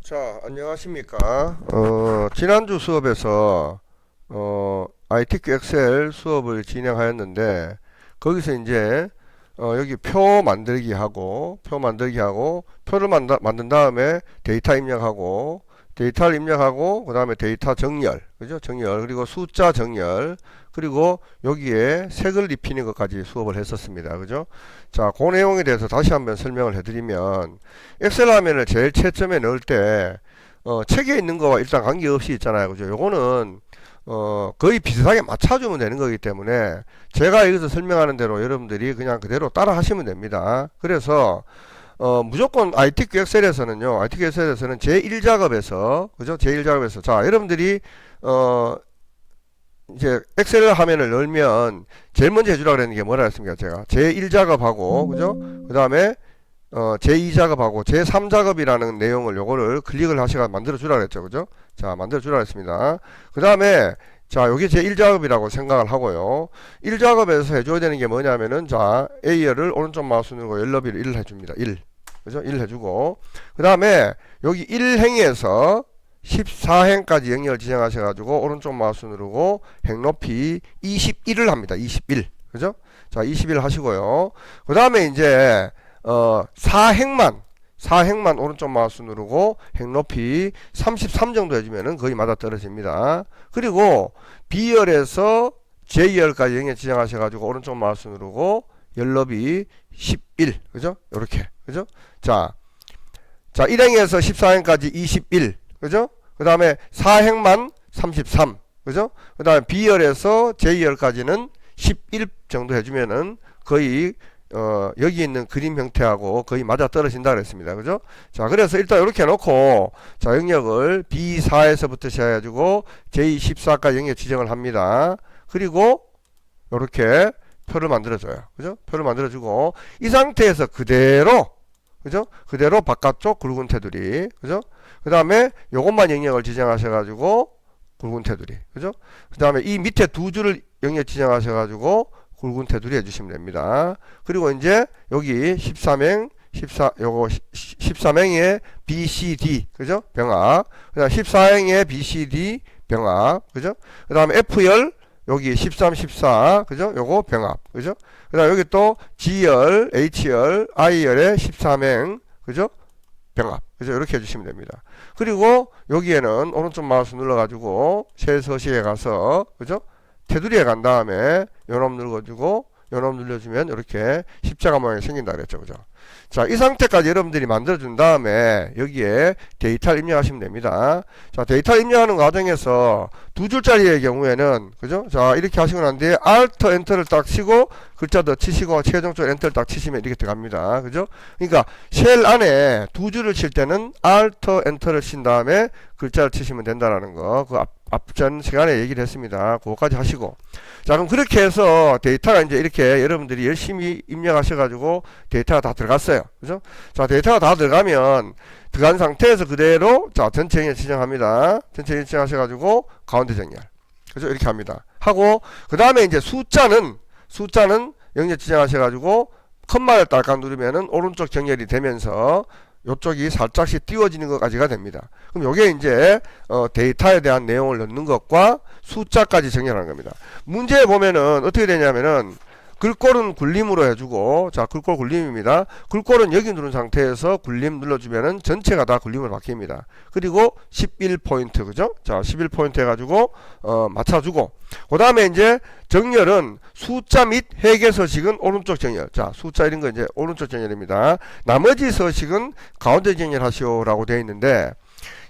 자, 안녕하십니까. 지난주 수업에서, ITQ 엑셀 수업을 진행하였는데, 거기서 이제, 여기 표 만들기 하고, 표를 만든 다음에 데이터 입력하고, 데이터를 입력하고, 그 다음에 데이터 정렬, 그죠? 정렬, 그리고 숫자 정렬, 그리고 여기에 색을 입히는 것까지 수업을 했었습니다. 그죠? 자, 그 내용에 대해서 다시 한번 설명을 해드리면, 엑셀 화면을 제일 채점에 넣을 때, 책에 있는 거와 일단 관계없이 있잖아요. 그죠? 요거는, 거의 비슷하게 맞춰주면 되는 거기 때문에, 제가 여기서 설명하는 대로 여러분들이 그냥 그대로 따라 하시면 됩니다. 그래서, 무조건 ITQ 엑셀에서는 제1작업에서, 그죠? 제1작업에서. 자, 여러분들이, 이제 엑셀 화면을 열면 제일 먼저 해주라 그랬는 게 뭐라 했습니까? 제가 제1작업하고, 그죠? 그 다음에 제2작업하고 제3작업이라는 내용을 요거를 클릭을 하시가 만들어 주라 그랬죠. 그죠? 자, 만들어 주라 했습니다. 그 다음에 자, 요게 제1작업이라고 생각을 하고요. 1작업에서 해줘야 되는 게 뭐냐면은 자, A열을 오른쪽 마우스 누르고 열너비를 1 해줍니다. 1. 그죠? 1 해주고. 그 다음에 여기 1행에서 14행까지 영역을 지정하셔가지고 오른쪽 마우스 누르고 행 높이 21을 합니다. 21. 그죠? 자, 21 하시고요. 그 다음에 이제 4행만 오른쪽 마우스 누르고 행 높이 33 정도 해주면은 거의 맞아 떨어집니다. 그리고 B열에서 J열까지 영역 지정하셔가지고 오른쪽 마우스 누르고 열 너비 11. 그죠? 요렇게. 그죠? 자, 1행에서 14행까지 21. 그죠? 그 다음에 4행만 33. 그죠? 그 다음에 B열에서 J열까지는 11 정도 해주면은 거의 여기 있는 그림 형태하고 거의 맞아 떨어진다 그랬습니다. 그죠? 자, 그래서 일단 이렇게 해놓고, 자, 영역을 B4에서부터 시작해가지고 J14까지 영역 지정을 합니다. 그리고, 이렇게 표를 만들어줘요. 그죠? 표를 만들어주고, 이 상태에서 그대로, 그죠? 그대로 바깥쪽 굵은 테두리. 그죠? 그 다음에 요것만 영역을 지정하셔가지고, 굵은 테두리. 그죠? 그 다음에 이 밑에 두 줄을 영역 지정하셔가지고, 굵은 테두리 해주시면 됩니다. 그리고 이제 여기 13행, 13행의 BCD, 그죠? 병합. 그 다음 14행의 BCD 병합, 그죠? 그 다음에 F열, 여기 13, 14, 그죠? 요거 병합, 그죠? 그 다음 여기 또 G열, H열, I열의 13행, 그죠? 병합, 그죠? 이렇게 해주시면 됩니다. 그리고 여기에는 오른쪽 마우스 눌러가지고 새 서식에 가서, 그죠? 테두리에 간 다음에 요놈 눌러주고 요놈 눌러주면 이렇게 십자가 모양이 생긴다 그랬죠. 그죠? 자, 이 상태까지 여러분들이 만들어준 다음에 여기에 데이터를 입력하시면 됩니다. 자, 데이터를 입력하는 과정에서 두 줄짜리의 경우에는, 그죠? 자, 이렇게 하시고 난 뒤에 Alt 엔터를 딱 치고 글자 더 치시고 최종적으로 엔터를 딱 치시면 이렇게 들어갑니다. 그죠? 그러니까 쉘 안에 두 줄을 칠 때는 Alt 엔터를 친 다음에 글자를 치시면 된다라는 거. 그 앞전 시간에 얘기를 했습니다. 그거까지 하시고. 자, 그럼 그렇게 해서 데이터가 이제 이렇게 여러분들이 열심히 입력하셔가지고 데이터가 다 들어갔어요. 그죠? 자, 데이터가 다 들어가면 들어간 상태에서 그대로 자, 전체 영역 지정합니다. 전체 영역 지정하셔가지고 가운데 정렬. 그죠? 이렇게 합니다. 하고, 그 다음에 이제 숫자는 영역 지정하셔가지고 컴마를 딸깍 누르면은 오른쪽 정렬이 되면서 요쪽이 살짝씩 띄워지는 것까지가 됩니다. 그럼 요게 이제 데이터에 대한 내용을 넣는 것과 숫자까지 정렬하는 겁니다. 문제에 보면은 어떻게 되냐면은 글꼴은 굴림으로 해주고, 자, 글꼴 굴림입니다. 글꼴은 여기 누른 상태에서 굴림 눌러주면은 전체가 다 굴림으로 바뀝니다. 그리고 11포인트, 그죠? 자, 11포인트 해가지고, 맞춰주고, 그 다음에 이제 정렬은 숫자 및 회계 서식은 오른쪽 정렬. 자, 숫자 이런 거 이제 오른쪽 정렬입니다. 나머지 서식은 가운데 정렬하시오라고 되어 있는데,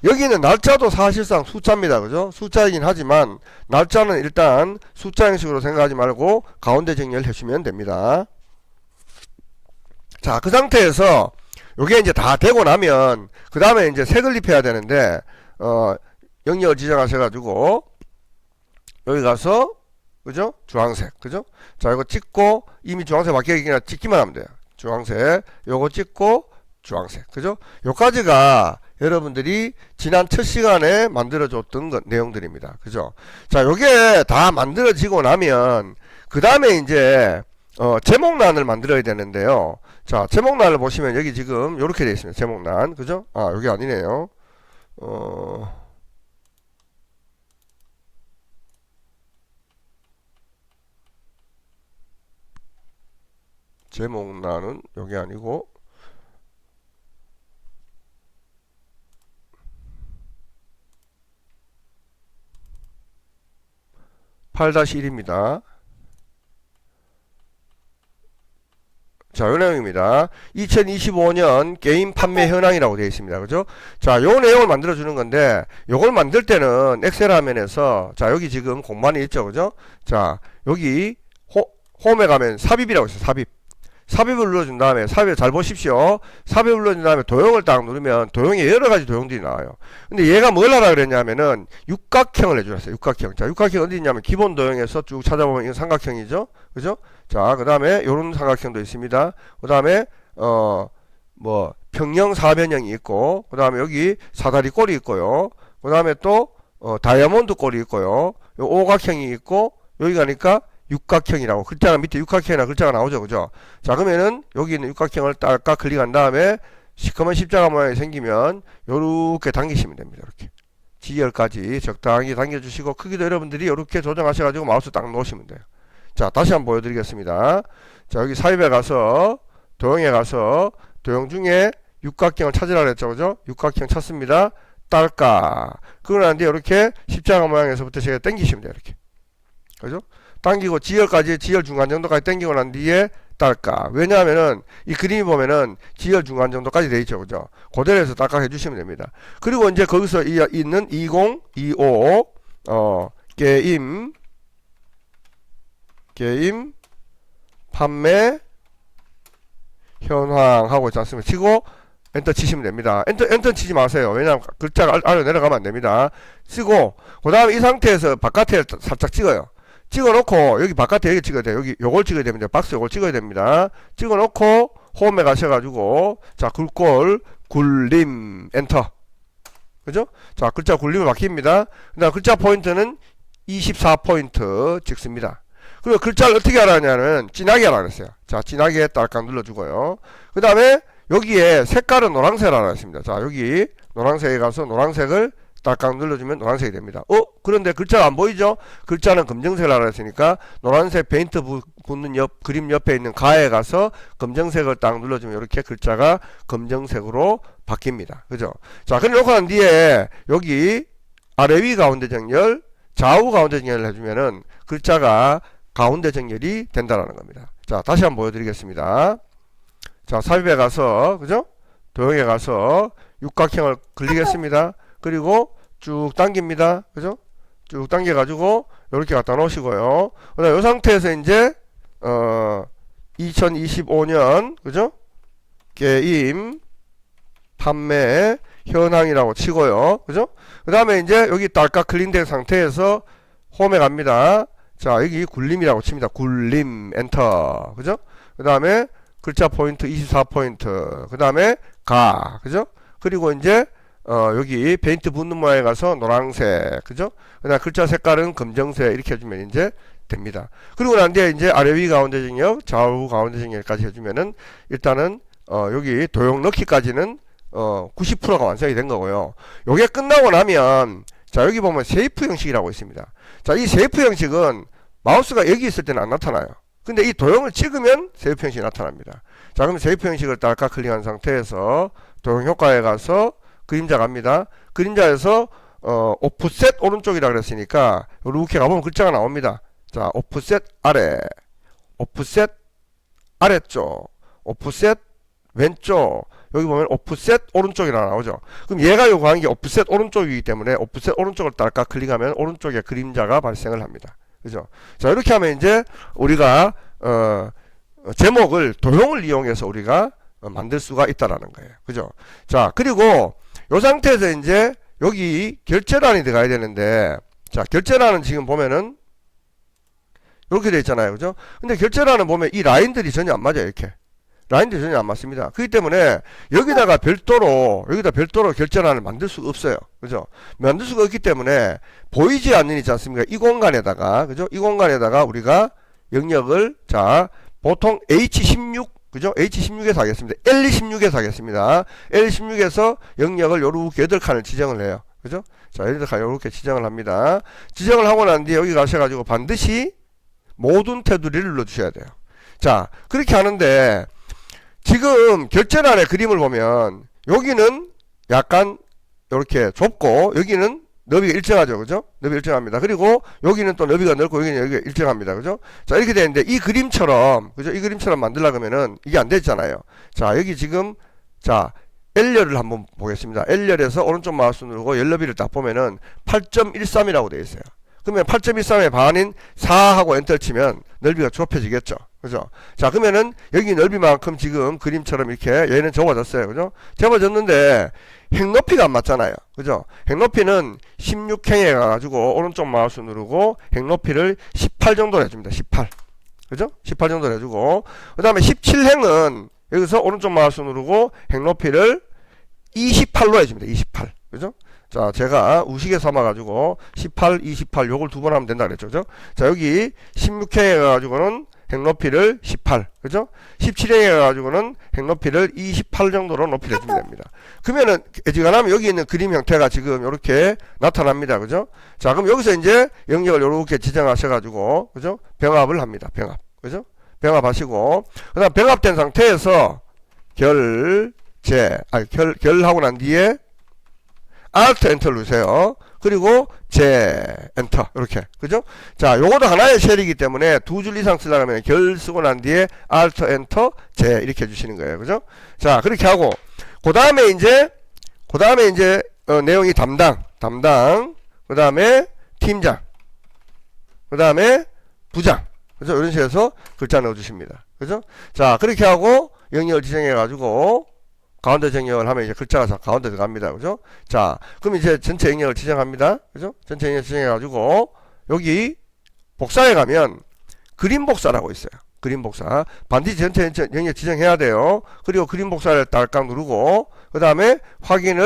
여기는 날짜도 사실상 숫자입니다. 그죠? 숫자이긴 하지만 날짜는 일단 숫자 형식으로 생각하지 말고 가운데 정렬 해주시면 됩니다. 자, 그 상태에서 요게 이제 다 되고 나면 그 다음에 이제 색을 입혀야 되는데 영역을 지정하셔가지고 여기 가서 그죠? 주황색. 그죠? 자, 이거 찍고 이미 주황색 바뀌기 그냥 찍기만 하면 돼요. 주황색. 요거 찍고 주황색. 그죠? 요까지가 여러분들이 지난 첫 시간에 만들어줬던 내용들입니다. 그죠? 자, 요게 다 만들어지고 나면, 그 다음에 이제, 제목란을 만들어야 되는데요. 자, 제목란을 보시면 여기 지금 요렇게 되어 있습니다. 제목란. 그죠? 아, 요게 아니네요. 어, 제목란은 여기 아니고 8-1입니다. 자, 요 내용입니다. 2025년 게임 판매 현황이라고 되어 있습니다. 그죠? 자, 요 내용을 만들어주는 건데, 요걸 만들 때는 엑셀 화면에서, 자, 여기 지금 공간이 있죠. 그죠? 자, 여기, 홈에 가면 삽입이라고 있어요. 삽입. 삽입을 눌러준 다음에, 삽입 잘 보십시오. 삽입을 눌러준 다음에 도형을 딱 누르면 도형에 여러 가지 도형들이 나와요. 근데 얘가 뭘 하라 그랬냐면은 육각형을 해주셨어요. 육각형. 자, 육각형 어디 있냐면 기본 도형에서 쭉 찾아보면 이건 삼각형이죠. 그죠? 자, 그 다음에 요런 삼각형도 있습니다. 그 다음에, 뭐, 평형, 사변형이 있고, 그 다음에 여기 사다리 꼴이 있고요. 그 다음에 또, 다이아몬드 꼴이 있고요. 요 오각형이 있고, 여기 가니까 육각형이라고 글자가 밑에 육각형이나 글자가 나오죠. 그죠? 자, 그러면은 여기 있는 육각형을 딱딱 클릭한 다음에 시커먼 십자가 모양이 생기면 요렇게 당기시면 됩니다. 이렇게 지열까지 적당히 당겨주시고 크기도 여러분들이 이렇게 조정하셔가지고 마우스 딱 놓으시면 돼요. 자, 다시 한번 보여드리겠습니다. 자, 여기 삽입에 가서 도형에 가서 도형 중에 육각형을 찾으라 그랬죠. 그죠? 육각형 찾습니다. 딸까. 그러고 난 뒤에 이렇게 십자가 모양에서부터 제가 당기시면 돼요. 이렇게. 그죠? 당기고 지열까지 지열 중간 정도까지 당기고 난 뒤에 딸까. 왜냐하면은 이 그림이 보면은 지열 중간 정도까지 돼 있죠. 그죠? 그대로 해서 딸깍 해주시면 됩니다. 그리고 이제 거기서 있는 2025 게임 판매 현황 하고 있지 않습니까? 치고 엔터 치시면 됩니다. 엔터 치지 마세요. 왜냐하면 글자가 아래로 내려가면 안 됩니다. 치고 그 다음에 이 상태에서 바깥에 살짝 찍어요. 찍어놓고 여기 바깥에 여기 찍어야 돼요. 여기 요걸 찍어야 됩니다. 박스 요걸 찍어야 됩니다. 찍어놓고 홈에 가셔가지고 자, 굴골 굴림 엔터. 그죠? 자, 글자 굴림을 바뀝니다. 그다음 글자 포인트는 24포인트 찍습니다. 그리고 글자를 어떻게 하라냐면 진하게 하라 그랬어요. 자, 진하게 딸깍 눌러주고요. 그 다음에 여기에 색깔은 노란색 하라 그랬습니다. 자, 여기 노란색에 가서 노란색을 딸깍 눌러주면 노란색이 됩니다. 그런데 글자가 안 보이죠? 글자는 검정색을 하라 했으니까 노란색 페인트 붙는 그림 옆에 있는 가에 가서 검정색을 딱 눌러주면 이렇게 글자가 검정색으로 바뀝니다. 그죠? 자, 그래 놓고 난 뒤에 여기 아래 위 가운데 정렬, 좌우 가운데 정렬을 해주면은 글자가 가운데 정렬이 된다라는 겁니다. 자, 다시 한번 보여드리겠습니다. 자, 삽입에 가서, 그죠? 도형에 가서 육각형을 클릭했습니다. 그리고 쭉 당깁니다. 그죠? 쭉 당겨가지고 이렇게 갖다 놓으시고요. 그 다음 이 상태에서 이제 2025년 그죠? 게임 판매 현황이라고 치고요. 그죠? 그 다음에 이제 여기 딸깍 클릭된 상태에서 홈에 갑니다. 자, 여기 굴림이라고 칩니다. 굴림 엔터. 그죠? 그 다음에 글자 포인트 24포인트. 그 다음에 가. 그죠? 그리고 이제 여기 페인트 붙는 모양에 가서 노란색. 그죠? 그 다음 글자 색깔은 검정색. 이렇게 해주면 이제 됩니다. 그리고 난 뒤에 이제 아래 위 가운데 정렬, 좌우 가운데 정렬까지 해주면은 일단은 여기 도형 넣기까지는 90%가 완성이 된 거고요. 요게 끝나고 나면 자, 여기 보면 세이프 형식이라고 있습니다. 자, 이 세이프 형식은 마우스가 여기 있을 때는 안 나타나요. 근데 이 도형을 찍으면 세이프 형식이 나타납니다. 자, 그럼 세이프 형식을 딸깍 클릭한 상태에서 도형 효과에 가서 그림자 갑니다. 그림자에서 오프셋 오른쪽이라 그랬으니까 이렇게 가보면 글자가 나옵니다. 자, 오프셋 아래, 오프셋 아래쪽, 오프셋 왼쪽, 여기 보면 오프셋 오른쪽이라 나오죠. 그럼 얘가 요구하는 게 오프셋 오른쪽이기 때문에 오프셋 오른쪽을 딸깍 클릭하면 오른쪽에 그림자가 발생을 합니다. 그죠? 자, 이렇게 하면 이제 우리가 제목을 도형을 이용해서 우리가 만들 수가 있다라는 거예요. 그죠? 자, 그리고 요 상태에서 이제 여기 결제란이 들어가야 되는데, 자, 결제란은 지금 보면은 이렇게 돼 있잖아요. 그죠? 근데 결제란은 보면 이 라인들이 전혀 안 맞아요. 이렇게. 라인들이 전혀 안 맞습니다. 그렇기 때문에 여기다 별도로 결제란을 만들 수가 없어요. 그죠? 만들 수가 없기 때문에 보이지 않는 있지 않습니까? 이 공간에다가, 그죠? 이 공간에다가 우리가 영역을, 자, 보통 H16, 그죠? H16에서 하겠습니다. L16에서 하겠습니다. L16에서 영역을 요렇게 8칸을 지정을 해요. 그죠? 자, 8칸 요렇게 지정을 합니다. 지정을 하고 난 뒤에 여기 가셔가지고 반드시 모든 테두리를 눌러주셔야 돼요. 자, 그렇게 하는데 지금 결제란의 그림을 보면 여기는 약간 이렇게 좁고 여기는 너비가 일정하죠. 그죠? 너비가 일정합니다. 그리고 여기는 또 너비가 넓고 여기가 일정합니다. 그죠? 자, 이렇게 되는데 이 그림처럼, 그죠? 이 그림처럼 만들려고 하면은 이게 안 됐잖아요. 자, 여기 지금, 자, L열을 한번 보겠습니다. L열에서 오른쪽 마우스 누르고 열 너비를 딱 보면은 8.13이라고 되어 있어요. 그러면 8.13의 반인 4하고 엔터를 치면 넓이가 좁혀지겠죠. 그죠? 자, 그러면은 여기 넓이만큼 지금 그림처럼 이렇게 얘는 접어졌어요. 그죠? 접어졌는데 행높이가 안 맞잖아요. 그죠? 행높이는 16행에 가가지고 오른쪽 마우스 누르고 행높이를 18 정도로 해줍니다. 18. 그죠? 18 정도로 해주고 그 다음에 17행은 여기서 오른쪽 마우스 누르고 행높이를 28로 해줍니다. 28. 그죠? 자, 제가 우식에 삼아가지고 18, 28 요걸 두 번 하면 된다 그랬죠. 그죠? 자, 여기 16행에 가가지고는 행높이를 18, 그죠? 17행에 가지고는 행높이를 28 정도로 높이를 해주면 됩니다. 그러면은, 애지간하면 여기 있는 그림 형태가 지금 이렇게 나타납니다. 그죠? 자, 그럼 여기서 이제 영역을 이렇게 지정하셔가지고, 그죠? 병합을 합니다. 병합. 그죠? 병합하시고, 그 다음 병합된 상태에서 결하고 난 뒤에 Alt 엔터 누르세요. 그리고 엔터 이렇게 그죠? 자, 요거도 하나의 쉘이기 때문에 두 줄 이상 쓰려면 결 쓰고 난 뒤에 Alt 엔터 이렇게 해주시는 거예요. 그죠? 자, 그렇게 하고 그 다음에 이제 내용이 담당 그 다음에 팀장 그 다음에 부장 그죠? 이런 식으로 해서 글자 넣어주십니다. 그죠? 자, 그렇게 하고 영역을 지정해 가지고 가운데 정렬 하면 이제 글자가 가운데 들어갑니다. 그죠? 자, 그럼 이제 전체 영역을 지정합니다. 그죠? 전체 영역 지정해가지고, 여기 복사에 가면 그림 복사라고 있어요. 그림 복사. 반드시 전체 영역 지정해야 돼요. 그리고 그림 복사를 딸깍 누르고, 그 다음에 확인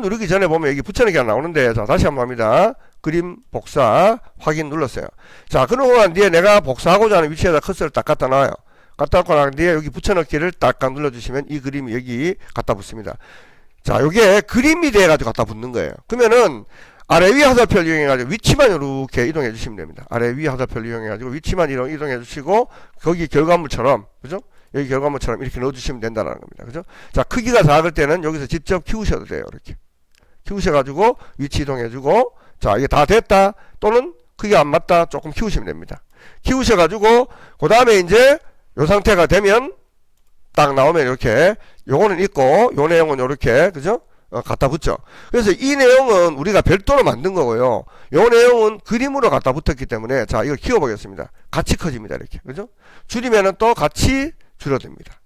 누르기 전에 보면 여기 붙여넣기가 나오는데, 자, 다시 한번 합니다. 그림 복사, 확인 눌렀어요. 자, 그러고 난 뒤에 내가 복사하고자 하는 위치에다 커서를 딱 갖다 놔요. 갖다 놓고 난 뒤에 여기 붙여넣기를 딱딱 눌러주시면 이 그림이 여기 갖다 붙습니다. 자, 요게 그림이 돼가지고 갖다 붙는 거예요. 그러면은 아래 위 화살표를 이용해가지고 위치만 이렇게 이동해 주시면 됩니다. 아래 위 화살표를 이용해가지고 위치만 이동해 주시고 거기 결과물처럼, 그죠? 여기 결과물처럼 이렇게 넣어주시면 된다는 겁니다. 그죠? 자, 크기가 작을 때는 여기서 직접 키우셔도 돼요. 이렇게. 키우셔가지고 위치 이동해주고, 자, 이게 다 됐다. 또는 크기가 안 맞다. 조금 키우시면 됩니다. 키우셔가지고, 그 다음에 이제 요 상태가 되면 딱 나오면 이렇게 요거는 있고 요 내용은 이렇게 그죠? 갖다 붙죠. 그래서 이 내용은 우리가 별도로 만든 거고요. 요 내용은 그림으로 갖다 붙었기 때문에 자, 이걸 키워 보겠습니다. 같이 커집니다. 이렇게. 그죠? 줄이면은 또 같이 줄어듭니다.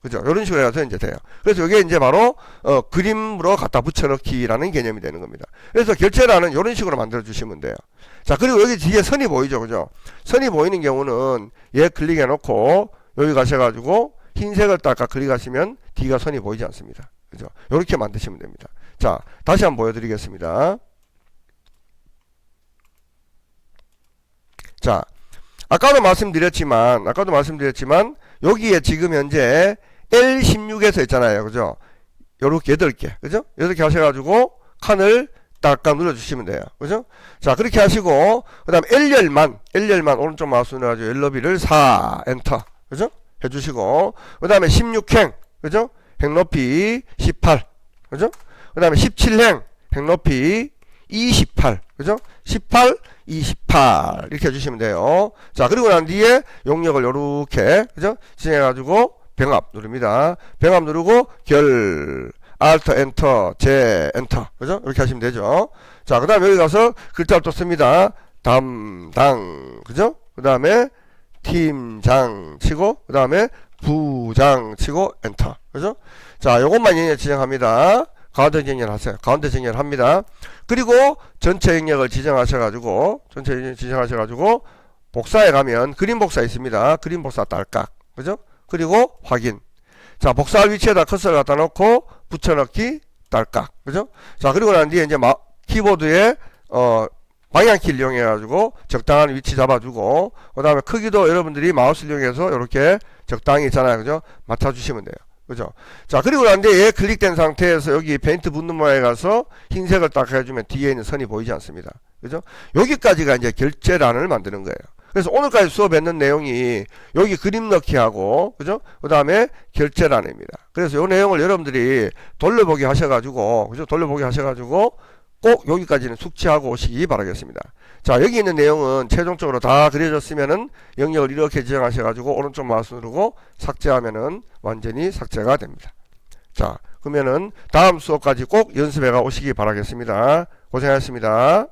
그죠? 이런 식으로 해서 이제 돼요. 그래서 이게 이제 바로 그림으로 갖다 붙여넣기라는 개념이 되는 겁니다. 그래서 결제란은 이런 식으로 만들어 주시면 돼요. 자, 그리고 여기 뒤에 선이 보이죠, 그죠? 선이 보이는 경우는 얘 클릭해 놓고 여기 가셔가지고 흰색을 딱딱 클릭하시면 뒤가 선이 보이지 않습니다. 그죠? 이렇게 만드시면 됩니다. 자, 다시 한번 보여드리겠습니다. 자, 아까도 말씀드렸지만 여기에 지금 현재 L16에서 있잖아요. 그죠? 요렇게 8개. 그죠? 8개 하셔가지고 칸을 딱딱 눌러주시면 돼요. 그죠? 자, 그렇게 하시고, 그 다음 L열만 오른쪽 마우스 눌러가지고 열너비를 4, 엔터. 그죠? 해주시고, 그 다음에 16행. 그죠? 행높이 18. 그죠? 그 다음에 17행. 행높이 28. 그죠? 18, 28. 이렇게 해주시면 돼요. 자, 그리고 난 뒤에 용역을 요렇게, 그죠? 진행해가지고, 병합 누릅니다. 병합 누르고, Alt 엔터, 엔터. 그죠? 이렇게 하시면 되죠. 자, 그 다음에 여기 가서 글자를 또 씁니다. 담당. 그죠? 그 다음에 팀장 치고, 그 다음에 부장 치고, 엔터. 그죠? 자, 요것만 영역 지정합니다. 가운데 정렬 하세요. 가운데 정렬 합니다. 그리고 전체 영역을 지정하셔가지고, 복사에 가면 그림 복사 있습니다. 그림 복사 딸깍. 그죠? 그리고 확인. 자, 복사할 위치에다 커서를 갖다 놓고 붙여넣기 딸깍. 그죠? 자, 그리고 난 뒤에 이제 키보드에 방향키를 이용해 가지고 적당한 위치 잡아주고, 그 다음에 크기도 여러분들이 마우스를 이용해서 이렇게 적당히 있잖아요. 그죠? 맞춰주시면 돼요. 그죠? 자, 그리고 난 뒤에 클릭된 상태에서 여기 페인트 붙는 모양에 가서 흰색을 딱 해주면 뒤에 있는 선이 보이지 않습니다. 그죠? 여기까지가 이제 결제란을 만드는 거예요. 그래서 오늘까지 수업했는 내용이 여기 그림 넣기 하고, 그죠? 그 다음에 결제란입니다. 그래서 이 내용을 여러분들이 돌려보기 하셔가지고, 그죠? 돌려보기 하셔가지고 꼭 여기까지는 숙지하고 오시기 바라겠습니다. 자, 여기 있는 내용은 최종적으로 다 그려졌으면은 영역을 이렇게 지정하셔가지고 오른쪽 마우스 누르고 삭제하면은 완전히 삭제가 됩니다. 자, 그러면은 다음 수업까지 꼭 연습해가 오시기 바라겠습니다. 고생하셨습니다.